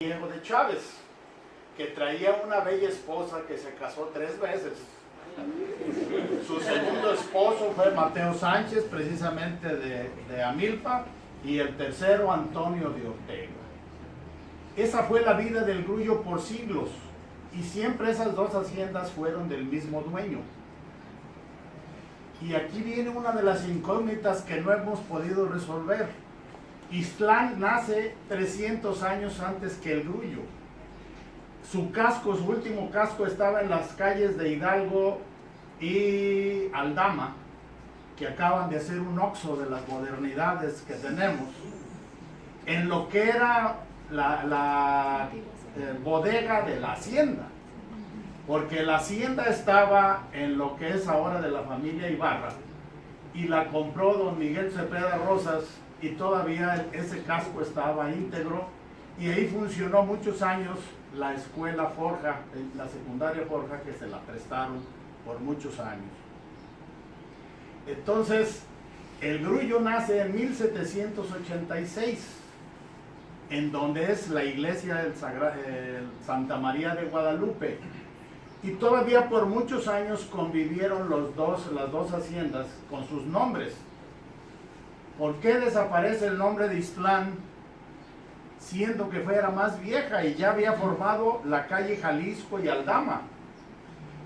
Diego de Chávez, que traía una bella esposa que se casó 3 veces. Su segundo esposo fue Mateo Sánchez, precisamente de Amilpa, y el tercero Antonio de Ortega. Esa fue la vida del Grullo por siglos, y siempre esas dos haciendas fueron del mismo dueño. Y aquí viene una de las incógnitas que no hemos podido resolver. Ixtlán nace 300 años antes que el Grullo. Su casco, su último casco, estaba en las calles de Hidalgo y Aldama, que acaban de hacer un oxxo de las modernidades que tenemos, en lo que era la bodega de la hacienda, porque la hacienda estaba en lo que es ahora de la familia Ibarra, y la compró don Miguel Cepeda Rosas, y todavía ese casco estaba íntegro, y ahí funcionó muchos años la escuela Forja, la secundaria Forja, que se la prestaron por muchos años. Entonces, el Grullo nace en 1786, en donde es la iglesia del Santa María de Guadalupe, y todavía por muchos años convivieron las dos haciendas con sus nombres. ¿Por qué desaparece el nombre de Ixtlán, siendo que fuera más vieja y ya había formado la calle Jalisco y Aldama?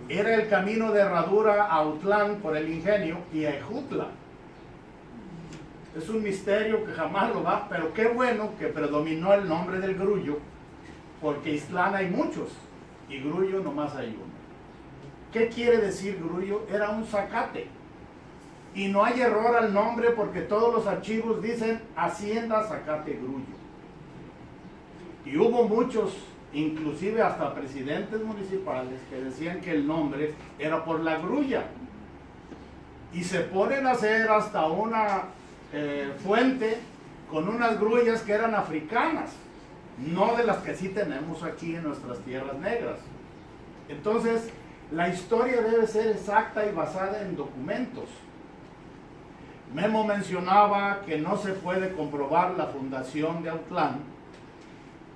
Era el camino de Herradura a Autlán por el Ingenio y a Ejutla. Es un misterio que jamás lo va, pero qué bueno que predominó el nombre del Grullo, porque Ixtlán hay muchos y Grullo nomás hay uno. ¿Qué quiere decir Grullo? Era un zacate. Y no hay error al nombre porque todos los archivos dicen Hacienda Zacate Grullo. Y hubo muchos, inclusive hasta presidentes municipales, que decían que el nombre era por la grulla. Y se ponen a hacer hasta una fuente con unas grullas que eran africanas, no de las que sí tenemos aquí en nuestras tierras negras. Entonces, la historia debe ser exacta y basada en documentos. Memo mencionaba que no se puede comprobar la fundación de Autlán,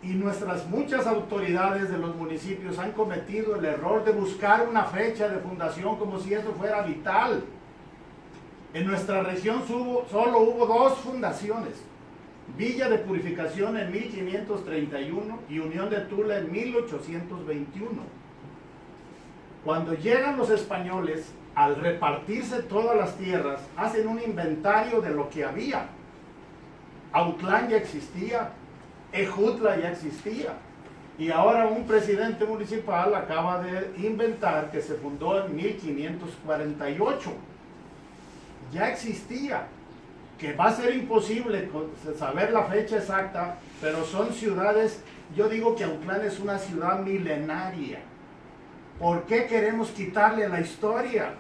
y nuestras muchas autoridades de los municipios han cometido el error de buscar una fecha de fundación como si eso fuera vital. En nuestra región solo hubo 2 fundaciones: Villa de Purificación en 1531 y Unión de Tula en 1821. Cuando llegan los españoles, al repartirse todas las tierras, hacen un inventario de lo que había. Autlán ya existía, Ejutla ya existía, y ahora un presidente municipal acaba de inventar que se fundó en 1548. Ya existía, que va a ser imposible saber la fecha exacta, pero son ciudades. Yo digo que Autlán es una ciudad milenaria. ¿Por qué queremos quitarle la historia?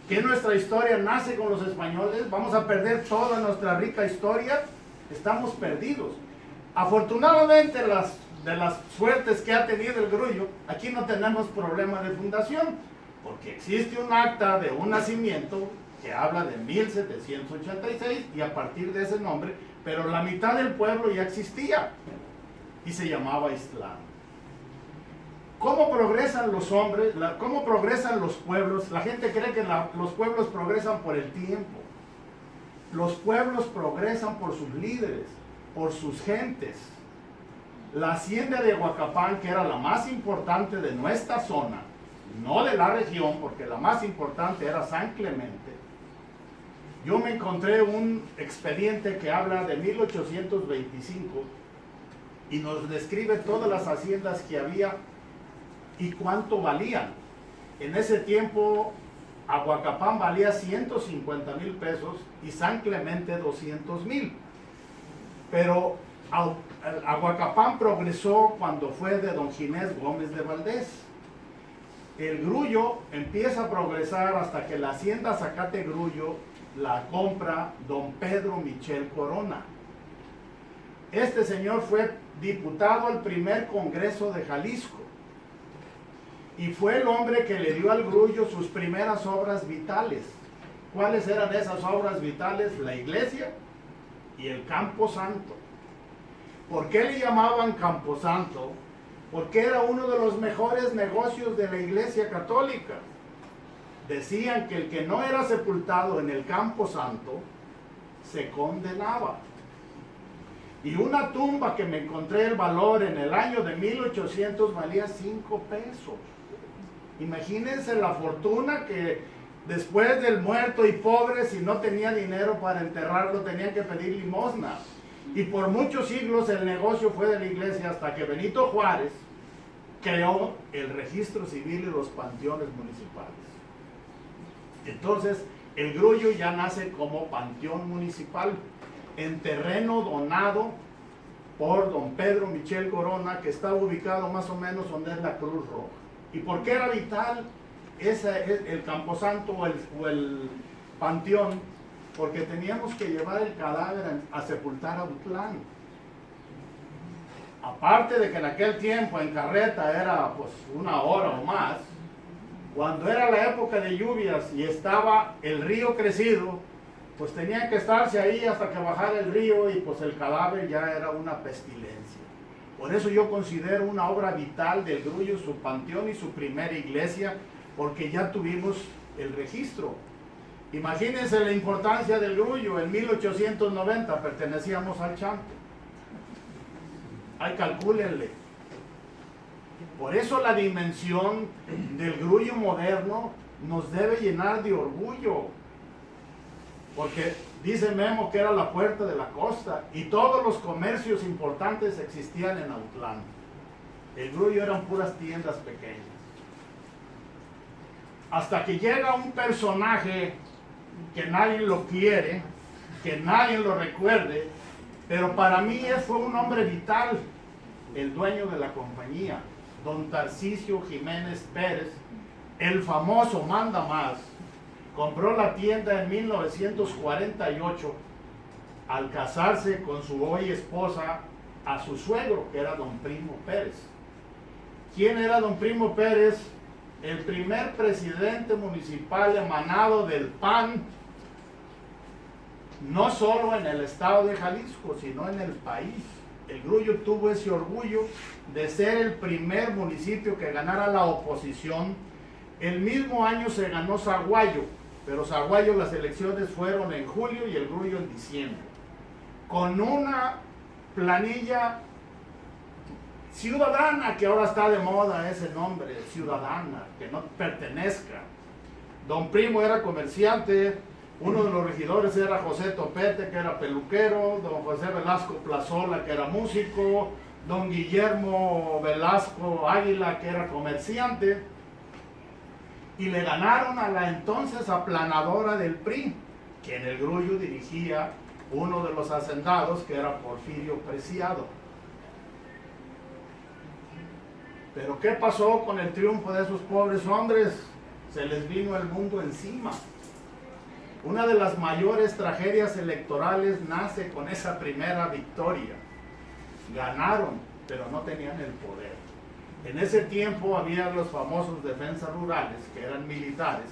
¿Que nuestra historia nace con los españoles? ¿Vamos a perder toda nuestra rica historia? Estamos perdidos. Afortunadamente, de las suertes que ha tenido el Grullo, aquí no tenemos problema de fundación, porque existe un acta de un nacimiento que habla de 1786 y a partir de ese nombre, pero la mitad del pueblo ya existía y se llamaba Ixtlán. ¿Cómo progresan los hombres? ¿Cómo progresan los pueblos? La gente cree que los pueblos progresan por el tiempo. Los pueblos progresan por sus líderes, por sus gentes. La hacienda de Huacapán, que era la más importante de nuestra zona, no de la región, porque la más importante era San Clemente. Yo me encontré un expediente que habla de 1825 y nos describe todas las haciendas que había y cuánto valían. En ese tiempo Aguacapán valía 150,000 pesos y San Clemente 200,000. Pero Aguacapán progresó cuando fue de don Ginés Gómez de Valdés. El Grullo empieza a progresar hasta que la hacienda Zacate Grullo la compra don Pedro Michel Corona. Este señor fue diputado al primer Congreso de Jalisco y fue el hombre que le dio al Grullo sus primeras obras vitales. ¿Cuáles eran esas obras vitales? La iglesia y el Campo Santo. ¿Por qué le llamaban Camposanto? Porque era uno de los mejores negocios de la Iglesia Católica. Decían que el que no era sepultado en el Camposanto se condenaba. Y una tumba que me encontré el valor en el año de 1800 valía 5 pesos. Imagínense la fortuna que después del muerto y pobre, si no tenía dinero para enterrarlo, tenían que pedir limosna. Y por muchos siglos el negocio fue de la iglesia hasta que Benito Juárez creó el registro civil y los panteones municipales. Entonces, el Grullo ya nace como panteón municipal en terreno donado por don Pedro Michel Corona, que está ubicado más o menos donde es la Cruz Roja. ¿Y por qué era vital el Camposanto o el panteón? Porque teníamos que llevar el cadáver a sepultar a Autlán. Aparte de que en aquel tiempo en carreta era pues 1 hora o más, cuando era la época de lluvias y estaba el río crecido, pues tenían que estarse ahí hasta que bajara el río y pues el cadáver ya era una pestilencia. Por eso yo considero una obra vital del Grullo, su panteón y su primera iglesia, porque ya tuvimos el registro. Imagínense la importancia del Grullo. En 1890 pertenecíamos al Chanto. Ay, calcúlenle. Por eso la dimensión del Grullo moderno nos debe llenar de orgullo. Porque dice Memo que era la puerta de la costa y todos los comercios importantes existían en Autlán. El Grullo eran puras tiendas pequeñas. Hasta que llega un personaje que nadie lo quiere, que nadie lo recuerde, pero para mí fue un hombre vital, el dueño de la compañía, don Tarcisio Jiménez Pérez, el famoso mandamás. Compró la tienda en 1948 al casarse con su hoy esposa a su suegro, que era don Primo Pérez. ¿Quién era don Primo Pérez? El primer presidente municipal emanado del PAN, no solo en el estado de Jalisco, sino en el país. El Grullo tuvo ese orgullo de ser el primer municipio que ganara la oposición. El mismo año se ganó Zaguayo, pero Zaguayo las elecciones fueron en julio y el Grullo en diciembre. Con una planilla ciudadana, que ahora está de moda ese nombre, ciudadana, que no pertenezca. Don Primo era comerciante, uno de los regidores era José Topete, que era peluquero, don José Velasco Plazola, que era músico, don Guillermo Velasco Águila, que era comerciante, y le ganaron a la entonces aplanadora del PRI, que en el Grullo dirigía uno de los hacendados, que era Porfirio Preciado. Pero ¿qué pasó con el triunfo de esos pobres hombres? Se les vino el mundo encima. Una de las mayores tragedias electorales nace con esa primera victoria. Ganaron, pero no tenían el poder. En ese tiempo había los famosos defensas rurales, que eran militares,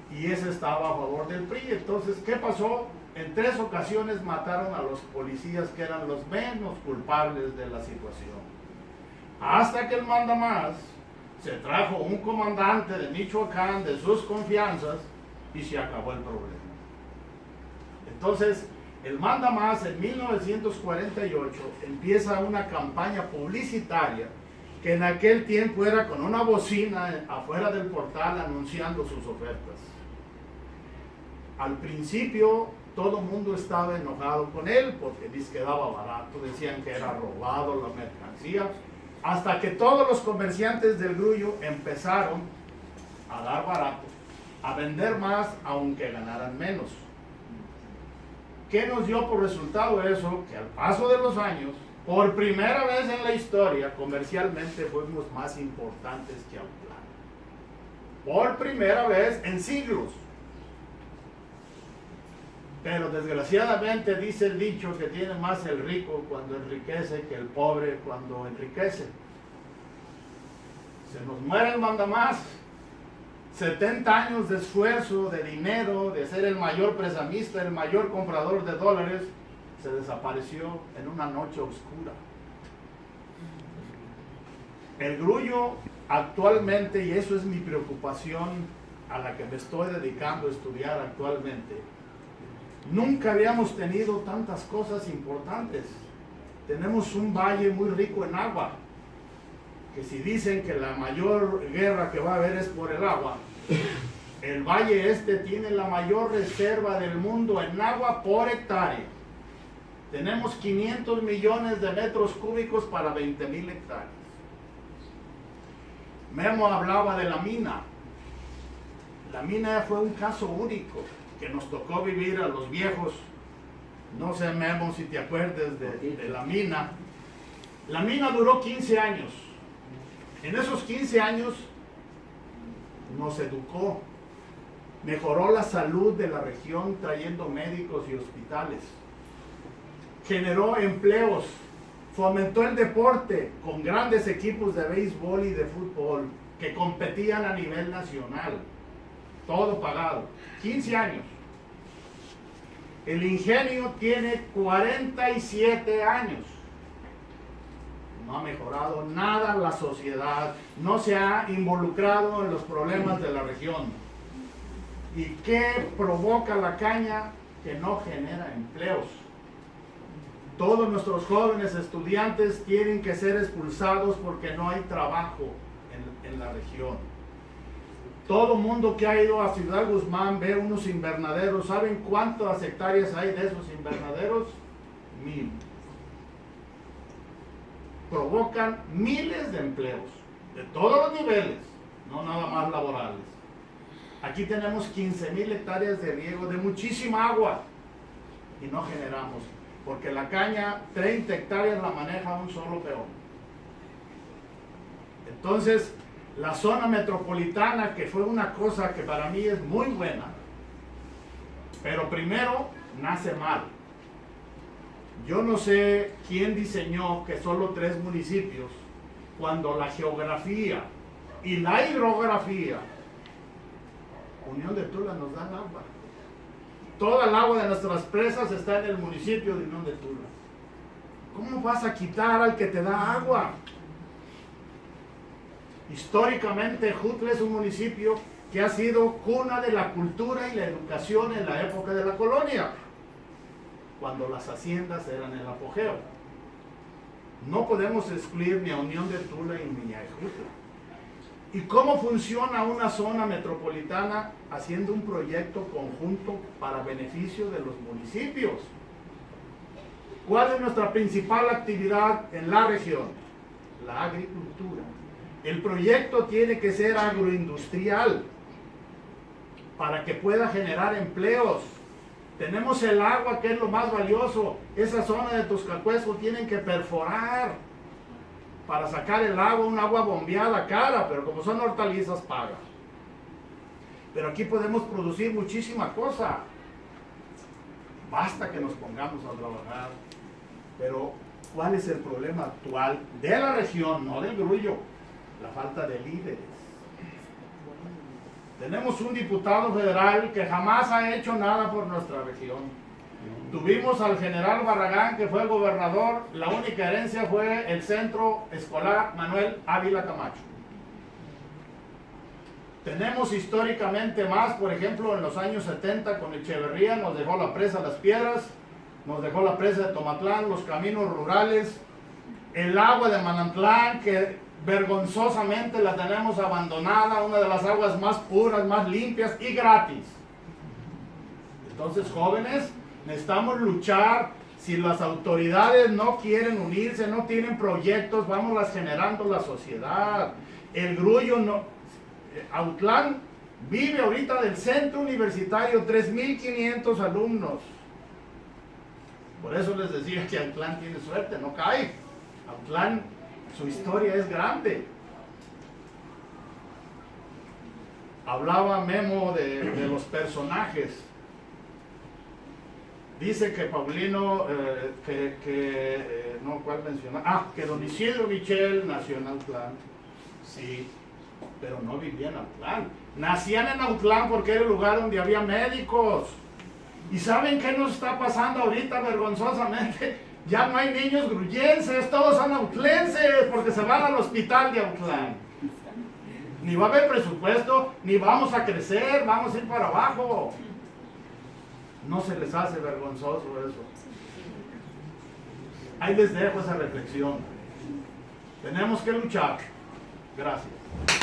y ese estaba a favor del PRI. Entonces, ¿qué pasó? En 3 ocasiones mataron a los policías, que eran los menos culpables de la situación. Hasta que el mandamás se trajo un comandante de Michoacán, de sus confianzas, y se acabó el problema. Entonces, el mandamás en 1948 empieza una campaña publicitaria que en aquel tiempo era con una bocina afuera del portal anunciando sus ofertas. Al principio todo el mundo estaba enojado con él porque les quedaba barato, decían que era robado la mercancía, hasta que todos los comerciantes del Grullo empezaron a dar barato, a vender más aunque ganaran menos. ¿Qué nos dio por resultado eso? Que al paso de los años, por primera vez en la historia, comercialmente fuimos más importantes que Autlán. Por primera vez en siglos. Pero desgraciadamente dice el dicho que tiene más el rico cuando enriquece que el pobre cuando enriquece. Se nos muere el mandamás. 70 años de esfuerzo, de dinero, de ser el mayor prestamista, el mayor comprador de dólares, se desapareció en una noche oscura. El grullo actualmente, y eso es mi preocupación a la que me estoy dedicando a estudiar actualmente, nunca habíamos tenido tantas cosas importantes. Tenemos un valle muy rico en agua, que si dicen que la mayor guerra que va a haber es por el agua, el valle este tiene la mayor reserva del mundo en agua por hectárea. Tenemos 500 millones de metros cúbicos para 20,000 hectáreas. Memo hablaba de la mina. La mina fue un caso único que nos tocó vivir a los viejos. No sé, Memo, si te acuerdas de la mina. La mina duró 15 años. En esos 15 años nos educó, mejoró la salud de la región trayendo médicos y hospitales, generó empleos, fomentó el deporte con grandes equipos de béisbol y de fútbol que competían a nivel nacional, todo pagado, 15 años. El ingenio tiene 47 años. No ha mejorado nada la sociedad, no se ha involucrado en los problemas de la región. ¿Y qué provoca la caña? Que no genera empleos. Todos nuestros jóvenes estudiantes tienen que ser expulsados porque no hay trabajo en la región. Todo mundo que ha ido a Ciudad Guzmán ve unos invernaderos. ¿Saben cuántas hectáreas hay de esos invernaderos? 1000. Provocan miles de empleos, de todos los niveles, no nada más laborales. Aquí tenemos 15,000 hectáreas de riego de muchísima agua y no generamos, porque la caña 30 hectáreas la maneja un solo peón. Entonces, la zona metropolitana, que fue una cosa que para mí es muy buena, pero primero nace mal. Yo no sé quién diseñó que solo 3 municipios, cuando la geografía y la hidrografía, Unión de Tula nos da agua. Toda el agua de nuestras presas está en el municipio de Unión de Tula. ¿Cómo vas a quitar al que te da agua? Históricamente, Jutla es un municipio que ha sido cuna de la cultura y la educación en la época de la colonia, cuando las haciendas eran el apogeo. No podemos excluir ni a Unión de Tula ni a Jutla. ¿Y cómo funciona una zona metropolitana haciendo un proyecto conjunto para beneficio de los municipios? ¿Cuál es nuestra principal actividad en la región? La agricultura. El proyecto tiene que ser agroindustrial para que pueda generar empleos. Tenemos el agua, que es lo más valioso. Esa zona de Toscacuesco tienen que perforar para sacar el agua, un agua bombeada cara, pero como son hortalizas paga. Pero aquí podemos producir muchísima cosa. Basta que nos pongamos a trabajar. Pero, ¿cuál es el problema actual de la región, no del grullo? La falta de líderes. Tenemos un diputado federal que jamás ha hecho nada por nuestra región. Tuvimos al general Barragán, que fue el gobernador. La única herencia fue el centro escolar Manuel Ávila Camacho. Tenemos históricamente más, por ejemplo, en los años 70 con Echeverría nos dejó la presa Las Piedras, nos dejó la presa de Tomatlán, los caminos rurales, el agua de Manantlán, que vergonzosamente la tenemos abandonada, una de las aguas más puras, más limpias y gratis. Entonces, jóvenes, necesitamos luchar. Si las autoridades no quieren unirse, no tienen proyectos, vámonos generando la sociedad. El grullo no. Autlán vive ahorita del centro universitario, 3,500 alumnos. Por eso les decía que Autlán tiene suerte, no cae. Autlán, su historia es grande. Hablaba Memo de los personajes. Dice que Paulino, no, ¿cuál mencionar? Que don Isidro Michel nació en Autlán. Sí, pero no vivía en Autlán. Nacían en Autlán porque era el lugar donde había médicos. ¿Y saben qué nos está pasando ahorita vergonzosamente? Ya no hay niños gruyenses, todos son autlenses porque se van al hospital de Autlán. Ni va a haber presupuesto, ni vamos a crecer, vamos a ir para abajo. ¿No se les hace vergonzoso eso? Ahí les dejo esa reflexión. Tenemos que luchar. Gracias.